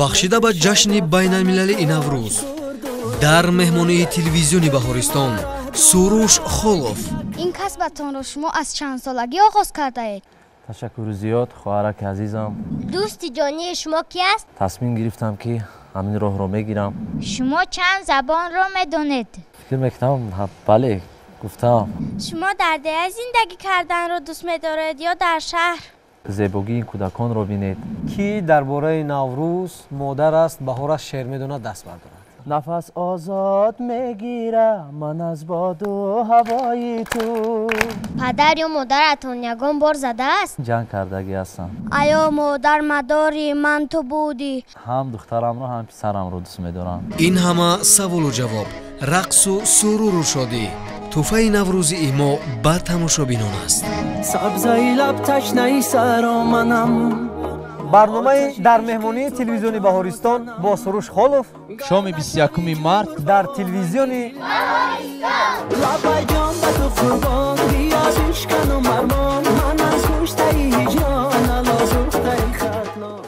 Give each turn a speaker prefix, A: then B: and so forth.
A: бахшида ба ҷашни байналмилалии Наврӯз дар меҳмонии телевизиони Баҳористон Суруш Холов.
B: ин касбатонро шумо аз чандсолагӣ оғоз кардаед?
C: ташаккури зиёд хоҳараки азизам.
B: дӯсти ҷонии шумо ки аст?
C: тасмим гирифтам ки ҳамин роҳро мегирам.
B: шумо чанд забонро медонед?
C: фикр мекунам бале гуфтам.
B: шумо дар дея зиндагӣ карданро дӯст медоред ё дар шаҳр?
C: зебогии ин кӯдаконро бинед.
D: ки дар бораи Наврӯз модар аст баҳораш шер медонад даст бардорад.
C: нафас озод мегирам ман аз боду ҳавои ту.
B: падар ё модаратон ягон бор задааст?
C: ҷанг кардагӣ ҳастам.
B: аё модар мадори ман ту будӣ?
C: ҳам духтарамро ҳам писарамро дӯст медорам.
A: ин ҳама саволу ҷавоб, рақсу суруру шодӣ. тӯҳфаи наврӯзии мо ба тамошобинон аст.
E: сабзаи лаб ташнаи саро манам.
D: барномаи дар меҳмонии телевизиони Баҳористон бо Суруш Холов
F: шоми 21 март
D: дар телевизиони
E: лабай ҷон ба ту қурбон